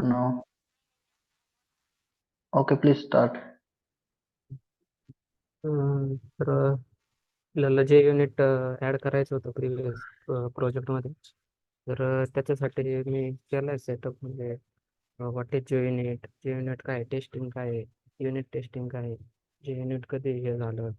No. Okay, please start. तर आपल्याला जे युनिट ॲड करायचं होतं प्रिव्हियस प्रोजेक्टमध्ये, तर त्याच्यासाठी मी केलं आहे सेटअप. म्हणजे व्हॉट इज जे युनिट काय, टेस्टिंग काय आहे, युनिट टेस्टिंग काय आहे, जे युनिट कधी हे झालं,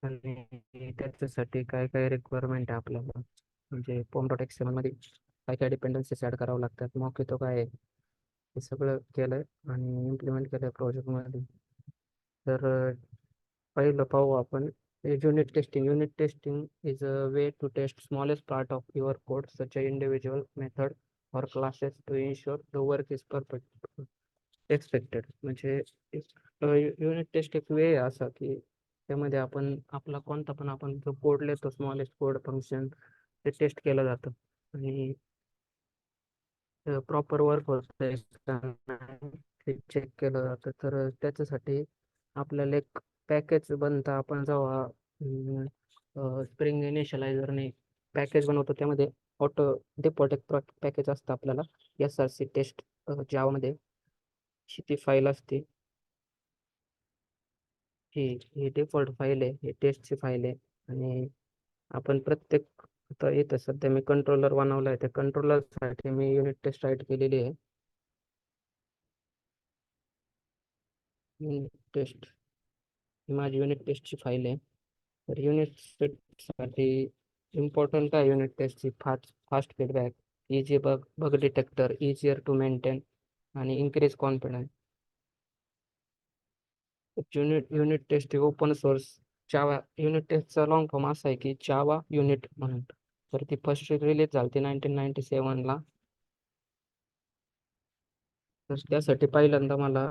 आणि त्याच्यासाठी काय काय रिक्वायरमेंट आहे आपल्याला. म्हणजे POM.xml मध्ये काय काय डिपेंडन्सीज ॲड करावं लागतात, मग तो काय आहे, हे सगळं केलं आहे आणि इम्प्लिमेंट केलं आहे प्रोजेक्टमध्ये. तर पहिलं पाहू आपण unit testing. Unit testing is a way to test smallest part of your code such a individual method और classes to ensure the work is perfect expected. म्हणजे युनिट टेस्ट एक वे आहे असा की त्यामध्ये आपण आपला कोणता पण आपण जो कोड लिहितो, स्मॉलेस्ट कोड फंक्शन, ते टेस्ट केलं जातं आणि प्रॉपर वर्क होतं ते चेक केलं जातं. तर त्याच्यासाठी आपल्याला एक पॅकेज बनतं. आपण जेव्हा स्प्रिंग इनिशियलायझरने पॅकेज बनवतो, त्यामध्ये ऑटो डिफॉल्ट एक पॅकेज असतं आपल्याला, SRC टेस्ट जावामध्ये ती फाईल असते. ही ही डिफॉल्ट फाईल आहे, ही टेस्टची फाईल आहे. आणि आपण प्रत्येक, आता इथं सध्या मी कंट्रोलर बनवलं आहे, त्या कंट्रोलरसाठी मी युनिट टेस्ट राईट केलेली आहे. युनिट टेस्ट ही माझी युनिट टेस्टची फाईल आहे. तर युनिट टेस्टसाठी इम्पॉर्टंट आहे युनिट टेस्टची fast feedback, easy bug detector, easier to maintain आणि इन्क्रीज कॉन्फिडन्स. युनिट टेस्ट ही ओपन सोर्स जावा युनिट टेस्टचा लॉंग फॉर्म असा आहे की जावा युनिट म्हणून. तर ती फर्स्ट रिलीज झाली 1997ला. तर त्यासाठी पहिल्यांदा मला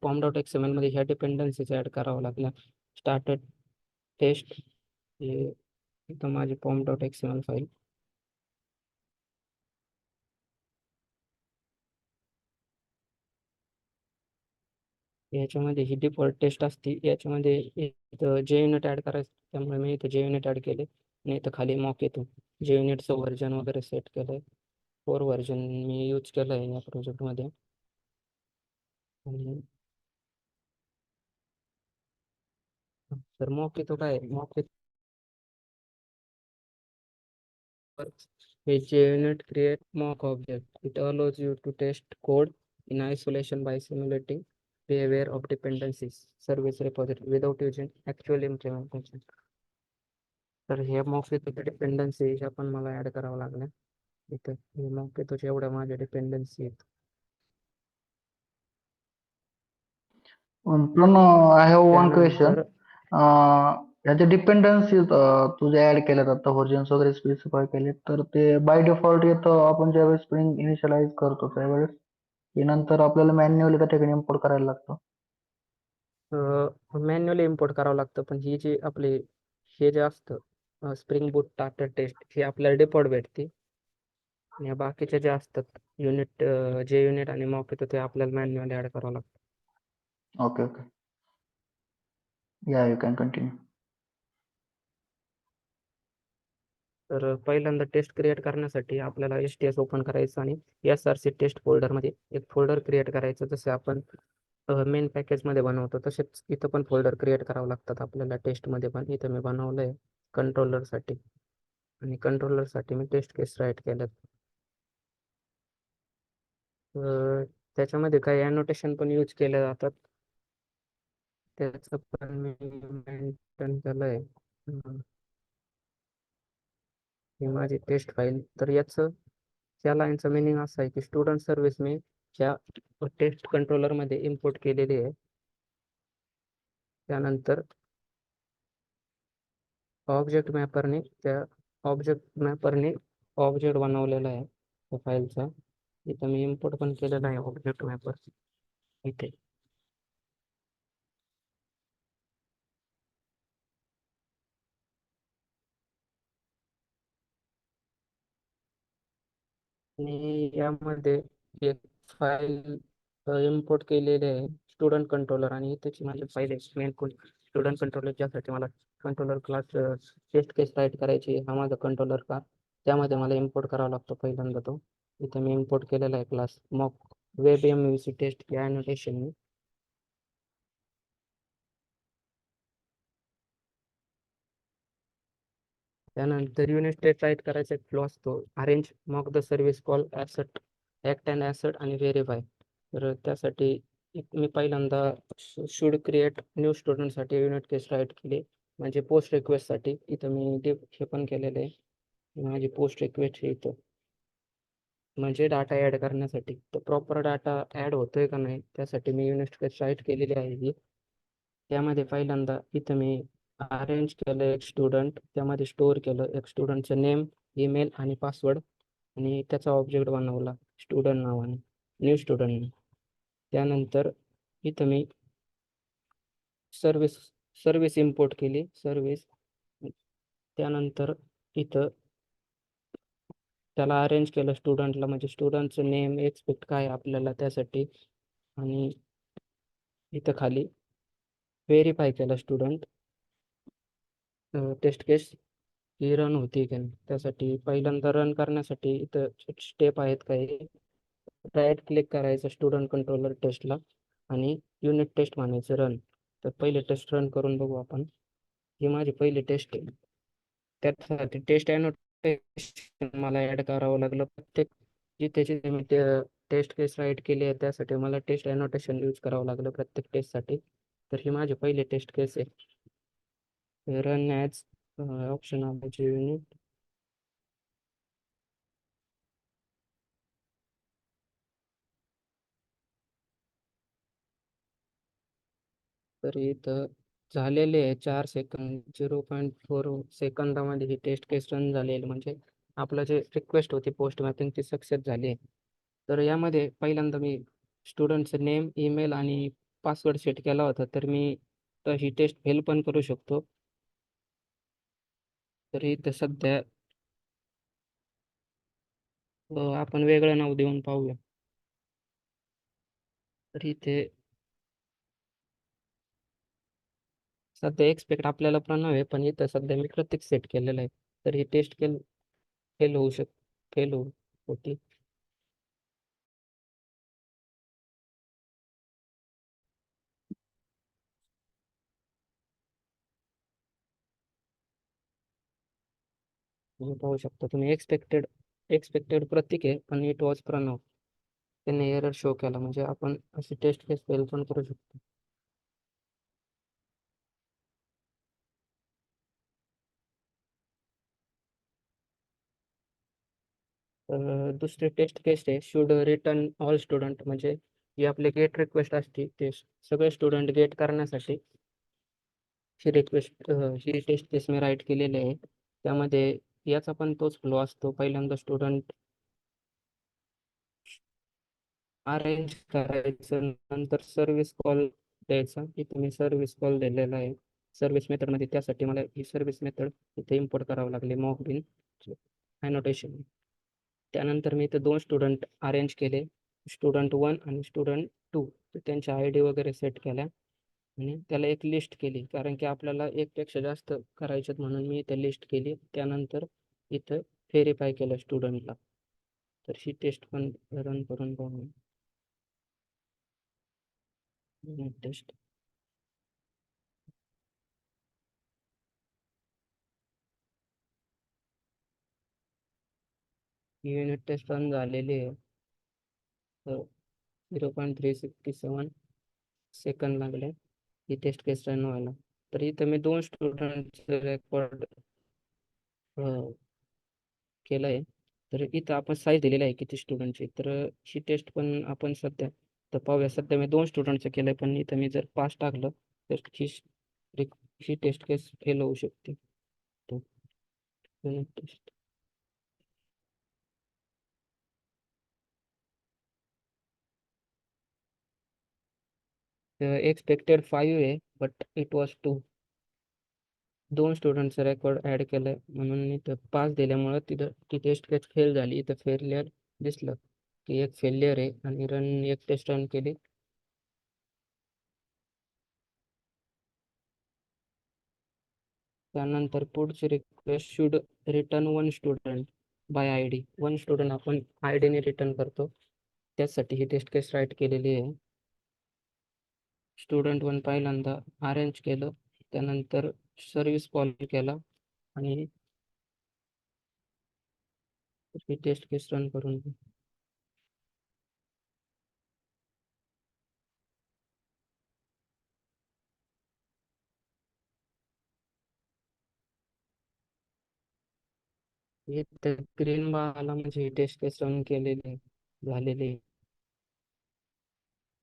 POM.xml मध्ये ह्या डिपेंडन्सीज ॲड करावं लागल्या. स्टार्टेड टेस्ट, हे इथं माझी POM.xml फाईल, याच्यामध्ये ही डिफॉल्ट टेस्ट असते. याच्यामध्ये इथं जे युनिट ॲड करायचं, त्यामुळे मी इथं जे युनिट ॲड केले आणि इथं खाली मॉक येतो. जे युनिटचं व्हर्जन वगैरे सेट केलं आहे, 4 व्हर्जन मी यूज केलं आहे या प्रोजेक्टमध्ये. आणि तर मॉक येतो काय, mock which unit create mock object. It allows you to test code in isolation by simulating behavior of dependencies, service repository without using actual implementation. तर हे मॉक डिपेंडन्सी ह्या पण मला ऍड करावं लागल्या. इथं मॉक एवढ्या माझ्या डिपेंडन्सी आहेत. I have one question. त्यानंतर याचे डिपेंडन्सीज तुझे ऍड केल्यात आता, व्हर्जन्स वगैरे स्पेसिफाय केले, तर ते बाय डिफॉल्ट येतं आपण ज्यावेळेस स्प्रिंग इनिशियलाइज करतो त्यावेळेस, की नंतर आपल्याला मॅन्युअली त्या ठिकाणी इम्पोर्ट करायला लागतं? मॅन्युअली इम्पोर्ट करावं लागतं, पण ही जी आपली हे जे असतं स्प्रिंग बूट टाटा टेस्ट, हे आपल्याला डिफॉल्ट भेटते. आणि बाकीचे जे असतात युनिट, जे युनिट आणि मॉक येतो, ते आपल्याला मॅन्युअली ऍड करावं लागतं. ओके ओके, या यू कॅन कंटिन्यू. तर पहिल्यांदा टेस्ट क्रिएट करण्यासाठी आपल्याला STS ओपन करायचं आणि SRC टेस्ट फोल्डरमध्ये एक फोल्डर क्रिएट करायचं. जसे आपण मेन पॅकेजमध्ये बनवतो तसेच इथं पण फोल्डर क्रिएट करावं लागतात आपल्याला टेस्टमध्ये पण. इथं मी बनवलं आहे कंट्रोलरसाठी, आणि कंट्रोलरसाठी मी टेस्ट केस राईट केलं. त्याच्यामध्ये काही ॲनोटेशन पण यूज केले जातात, त्याचं पण मी मेंटेन केलं आहे. ही माझी टेस्ट फाईल. तर या लाईनचं मिनिंग असं आहे की स्टुडंट सर्व्हिस मी ज्या टेस्ट कंट्रोलरमध्ये इम्पोर्ट केलेली आहे, त्यानंतर ऑब्जेक्ट मॅपरने ऑब्जेक्ट बनवलेला आहे त्या फाईलचा. इथं मी इम्पोर्ट पण केलेला आहे ऑब्जेक्ट मॅपर इथे. आणि यामध्ये एक फाईल इम्पोर्ट केलेली आहे स्टुडंट कंट्रोलर, आणि त्याची माझी फाईल आहे मेन स्टुडंट कंट्रोलर, ज्यासाठी मला कंट्रोलर क्लास टेस्ट केस राईट करायची. हा माझा कंट्रोलर क्लास, त्यामध्ये मला इम्पोर्ट करावा लागतो पहिल्यांदा तो. इथं मी इम्पोर्ट केलेला आहे class mock web MVC test या annotation. त्यानंतर युनिट टेस्ट राईट करायचा एक फ्लो असतो, arrange mock the service call assert act and assert आणि व्हेरीफाय. तर त्यासाठी मी पहिल्यांदा शुड क्रिएट न्यू स्टुडंटसाठी युनिट टेस्ट राईट केली, म्हणजे पोस्ट रिक्वेस्टसाठी. इथं मी हे पण केलेलं आहे, माझी पोस्ट रिक्वेस्ट हे इथं म्हणजे डाटा ॲड करण्यासाठी. तर प्रॉपर डाटा ॲड होतोय का नाही त्यासाठी मी युनिट टेस्ट राईट केलेली आहे ही. त्यामध्ये पहिल्यांदा इथं मी अरेंज केलं एक स्टुडंट, त्यामध्ये स्टोअर केलं एक स्टुडंटचं नेम, ईमेल आणि पासवर्ड, आणि त्याचा ऑब्जेक्ट बनवला स्टुडंट नावाने, न्यू स्टुडंटने. त्यानंतर इथं मी सर्विस सर्विस इम्पोर्ट केली, सर्विस. त्यानंतर इथं त्याला अरेंज केलं स्टुडंटला, म्हणजे स्टुडंटचं नेम एक्सपेक्ट काय आपल्याला त्यासाठी, आणि इथं खाली व्हेरीफाय केलं स्टुडंट टेस्ट केस ही रन होती का नाही त्यासाठी. पहिल्यांदा रन करण्यासाठी इथं स्टेप आहेत काही. राईट क्लिक करायचं स्टुडंट कंट्रोलर टेस्टला आणि युनिट टेस्ट म्हणायचं रन. तर पहिले टेस्ट रन करून बघू आपण. ही माझी पहिली टेस्ट आहे. त्यासाठी टेस्ट अॅनोटेशन मला ॲड करावं लागलं. प्रत्येक जिथे मी टेस्ट केस राईट केली आहे त्यासाठी मला टेस्ट अॅनोटेशन यूज करावं लागलं प्रत्येक टेस्टसाठी. तर ही माझी पहिली टेस्ट केस आहे. रन ॲज ऑप्शन आहे युनिट. तर इथं झालेले आहे 4 सेकंद, 0.4 सेकंदामध्ये ही टेस्ट केस रन झालेली, म्हणजे आपलं जे रिक्वेस्ट होती पोस्ट मॅपिंग ती सक्सेस झाली आहे. तर यामध्ये पहिल्यांदा मी स्टुडंटचं नेम, ईमेल आणि पासवर्ड सेट केला होता, तर मी तर ही टेस्ट फेल पण करू शकतो. तर इथं सध्या आपण वेगळं नाव देऊन पाहूया. तर इथे सध्या एक्सपेक्ट आपल्याला प्रणव आहे, पण इथं सध्या मी प्रतीक सेट केलेलं आहे. तर ही टेस्ट फेल होऊ फेल होती. तुम्ही पाहू शकता, तुम्ही एक्सपेक्टेड प्रतीक आहे पण इट वॉज प्रणव, त्यांनी एरर शो केला. म्हणजे आपण अशी टेस्ट केस फेल पण करू शकतो. तर दुसरी टेस्ट केस आहे शुड रिटर्न ऑल स्टुडंट, म्हणजे जी आपली गेट रिक्वेस्ट असते ते सगळे स्टुडंट गेट करण्यासाठी ही टेस्ट केस मी राईट केलेली आहे. त्यामध्ये याचा पण तोच फ्लो असतो. पहिल्यांदा स्टुडंट अरेंज करायचं, नंतर सर्व्हिस कॉल द्यायचा. इथे मी सर्व्हिस कॉल दिलेला आहे सर्व्हिस मेथडमध्ये. त्यासाठी मला ही सर्व्हिस मेथड इथे इम्पोर्ट करावं लागले मॉक बिन अॅनोटेशन. त्यानंतर मी इथे 2 स्टुडंट अरेंज केले, स्टुडंट 1 आणि स्टुडंट 2. त्यांच्या ID वगैरे सेट केल्या आणि त्याला एक लिस्ट केली, कारण की आपल्याला एकपेक्षा जास्त करायच्यात म्हणून मी इथे लिस्ट केली. त्यानंतर इथं व्हेरीफाय केलं स्टुडंटला. तर ही टेस्ट पण रन करून पाहू. टेस्ट युनिट टेस्ट रन झालेली आहे. तर 0.367 सेकंद लागले ही टेस्ट केस रन व्हायला. तर इथं मी 2 स्टुडंटचं रेकॉर्ड केलं आहे. तर इथं आपण साईज दिलेली आहे किती स्टुडंटची. तर ही टेस्ट पण आपण सध्या तर पाहूया. सध्या मी 2 स्टुडंटचं केलं आहे, पण इथं मी जर 5 टाकलं तर ही टेस्ट केस फेल होऊ शकते. टेस्ट एक्सपेक्टेड 5 आहे बट इट वॉज 2. 2 स्टुडंटचं रेकॉर्ड ॲड केलं म्हणून इथं 5 दिल्यामुळं तिथं ती टेस्ट केस फेल झाली. इथं फेलियर दिसलं की एक फेलियर आहे, आणि एक टेस्ट रन केली. त्यानंतर पुढची request should return 1 student. By I D. One student आपण आय डीने रिटर्न करतो. त्यासाठी ही टेस्ट केस राईट केलेली आहे. स्टुडंट वन पहिल्यांदा अरेंज केलं, त्यानंतर सर्व्हिस कॉल केला आणि ही टेस्ट केस रन करून घेऊ. हे ग्रीन बार आला म्हणजे ही टेस्ट केस रन केलेली आहे, झालेली आहे.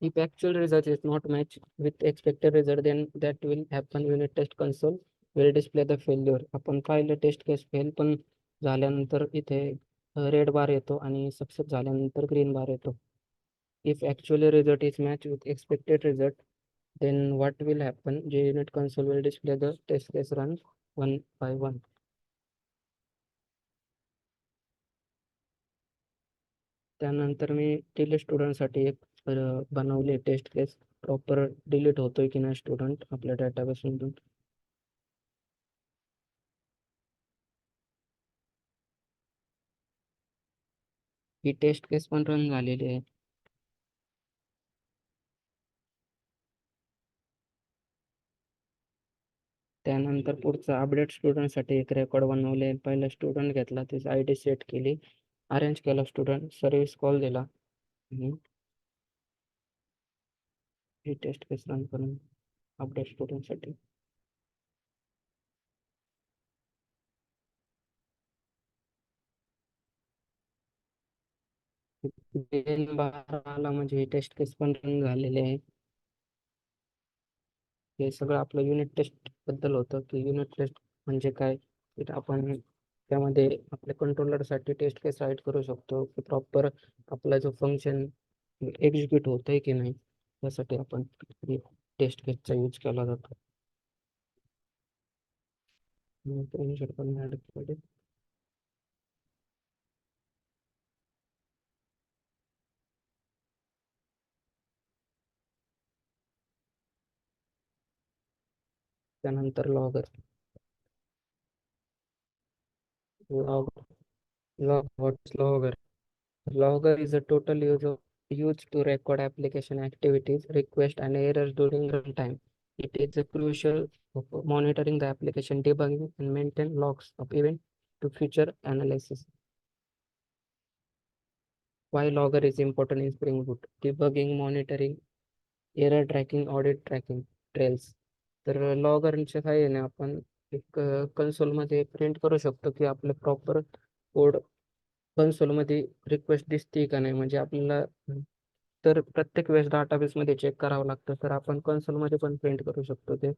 If actual result is not matched with expected result, then that will happen unit test console will display the failure. आपण पाहिलं टेस्ट केस फेल पण झाल्यानंतर इथे रेड बार येतो आणि सक्सेस झाल्यानंतर ग्रीन बार येतो. If actually result is matched with expected result, then what will happen? जे unit console will display the test case run one by one. त्यानंतर मी दिले स्टुडंटसाठी एक बनवले टेस्ट केस, प्रॉपर डिलीट होतोय की नाही स्टुडंट आपल्या डेटाबेसमधून. ही टेस्ट केस पण रन झालेली आहे. त्यानंतर पुढचं अपडेट स्टुडंटसाठी एक रेकॉर्ड बनवले. पहिला स्टुडंट घेतला, त्याची आय डी सेट केली, अरेंज केला स्टुडंट, सर्व्हिस कॉल दिला आणि ही टेस्ट केस रन करून अपडेट स्टुडंटसाठी. ग्रीन बार आला म्हणजे ही टेस्ट केस पण रन झालेली आहे. हे सगळं आपलं युनिट टेस्ट बद्दल होतं की युनिट टेस्ट म्हणजे काय, तर आपण त्यामध्ये आपल्या कंट्रोलरसाठी टेस्ट केस राईट करू शकतो की प्रॉपर आपला जो फंक्शन एक्झिक्यूट होतंय की नाही, त्यासाठी आपण टेस्ट केसचा यूज केला जातो. insert करून add केले. त्यानंतर logger log log what is logger? Logger is a total used to record application activities, requests, and errors during runtime. It is a crucial for monitoring the application, debugging, and maintain logs of event to future analysis. Why logger is important in Spring Boot? Debugging, monitoring, error tracking, audit tracking, trails. तर लॉगरच्या सहाय्याने आपण एक कन्सोलमध्ये print करू शकतो की आपलं proper code कन्सोलमध्ये request दिसते का नाही. म्हणजे आपल्याला तर प्रत्येक वेळेस डाटाबेसमध्ये चेक करावं लागतं, तर आपण कन्सोलमध्ये पण प्रिंट करू शकतो ते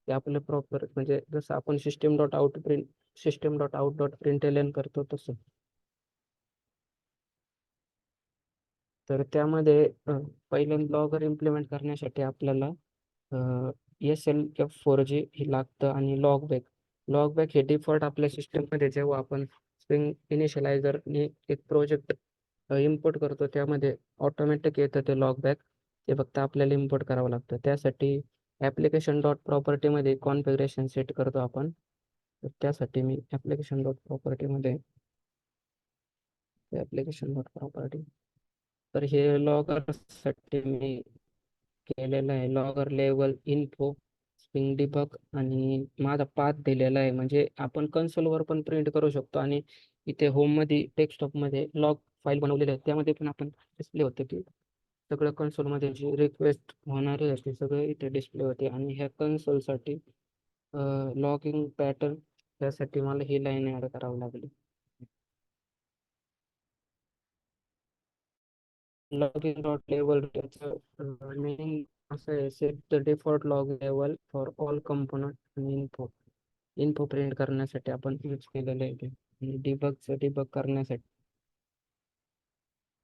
आपलं प्रॉपर, म्हणजे जसं आपण system dot out dot print करतो तसं. तर त्यामध्ये पहिल्यांदा लॉगर इम्प्लिमेंट करण्यासाठी आपल्याला SLF4G हे लागतं आणि लॉगबॅक हे डिफॉल्ट आपल्या सिस्टममध्ये जेव्हा आपण स्प्रिंग इनिशियलायझरने एक प्रोजेक्ट इम्पोर्ट करतो त्यामध्ये ऑटोमॅटिक येतं ते लॉगबॅक. ते फक्त आपल्याला इम्पोर्ट करावं लागतं. त्यासाठी ॲप्लिकेशन डॉट प्रॉपर्टीमध्ये कॉन्फिगरेशन सेट करतो आपण. तर त्यासाठी मी ॲप्लिकेशन डॉट प्रॉपर्टीमध्ये ॲप्लिकेशन डॉट प्रॉपर्टी, तर हे लॉगरसाठी मी केलेलं आहे logger level info spring debug आणि माझा पाथ दिलेला आहे. म्हणजे आपण कन्सोलवर पण प्रिंट करू शकतो आणि इथे होममध्ये डेस्कटॉपमध्ये लॉग फाईल बनवलेली आहे त्यामध्ये पण आपण डिस्प्ले होते की सगळं कन्सोलमध्ये जे रिक्वेस्ट होणारे असते सगळं इथे डिस्प्ले होते. आणि ह्या कन्सोलसाठी लॉगिंग पॅटर्न त्यासाठी मला ही लाईन ॲड करावी लागली. लॉगिन डॉट लेवल त्याचं मेन असं आहे, set the default log level for all component आणि इन्फो प्रिंट करण्यासाठी आपण यूज केलेलं आहे ते, आणि डिबग करण्यासाठी.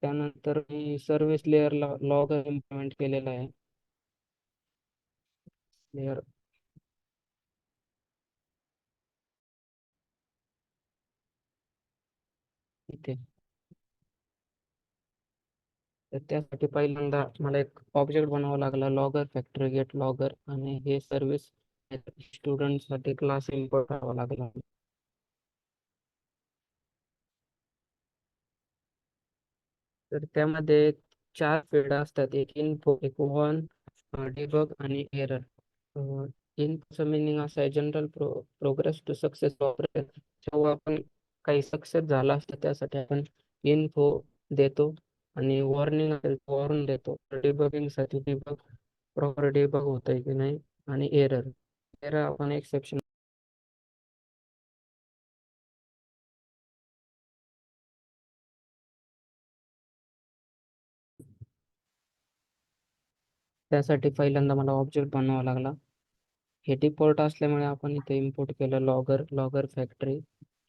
त्यानंतर मी सर्व्हिस लेअरला लॉग इम्प्लिमेंट केलेला आहे. लेअर इथे, तर त्यासाठी पहिल्यांदा मला एक ऑब्जेक्ट बनावा लागला लॉगर फॅक्टरी गेट लॉगर, आणि हे सर्व्हिस स्टुडंटसाठी क्लास इम्पोर्ट करावा लागला. तर त्यामध्ये 4 फील्ड असतात. एक इन्फो, एक वॉर्न, डिबग आणि एरर. इन्फोचं मिनिंग असं आहे, general progress to success operation. जेव्हा आपण काही सक्सेस झाला असतं त्यासाठी आपण इन्फो देतो, आणि वॉर्निंग असेल वॉर्न देतो. डिबगिंगसाठी डिबग प्रॉपर डिबग होत आहे की नाही, आणि एरर एरर आपण एक्सेप्शन. त्यासाठी पहिल्यांदा मला ऑब्जेक्ट बनवावा लागला. हे डिफॉल्ट असल्यामुळे आपण इथे इम्पोर्ट केलं लॉगर फॅक्टरी.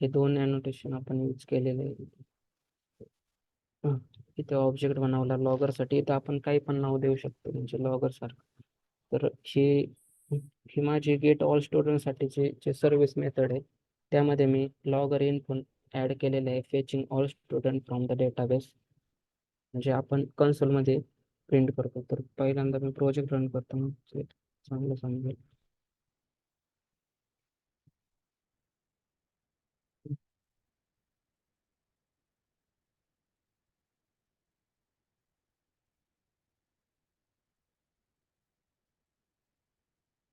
हे दोन अॅनोटेशन आपण यूज केलेले आहे. इथे ऑब्जेक्ट बनवला लॉगरसाठी. इथं आपण काही पण नाव देऊ शकतो, म्हणजे लॉगर सारखं. तर ही माझी गेट ऑल स्टुडंटसाठीची जे सर्व्हिस मेथड आहे, त्यामध्ये मी लॉगर इन्फो ॲड केलेलं आहे, fetching all student from the database. म्हणजे आपण कन्सोलमध्ये प्रिंट करतो. तर पहिल्यांदा मी प्रोजेक्ट रन करतो, मग ते चांगलं समजेल.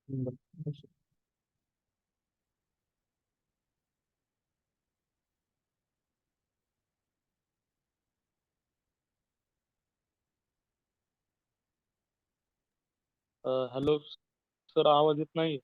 बरं. हॅलो सर, आवाज येत नाही.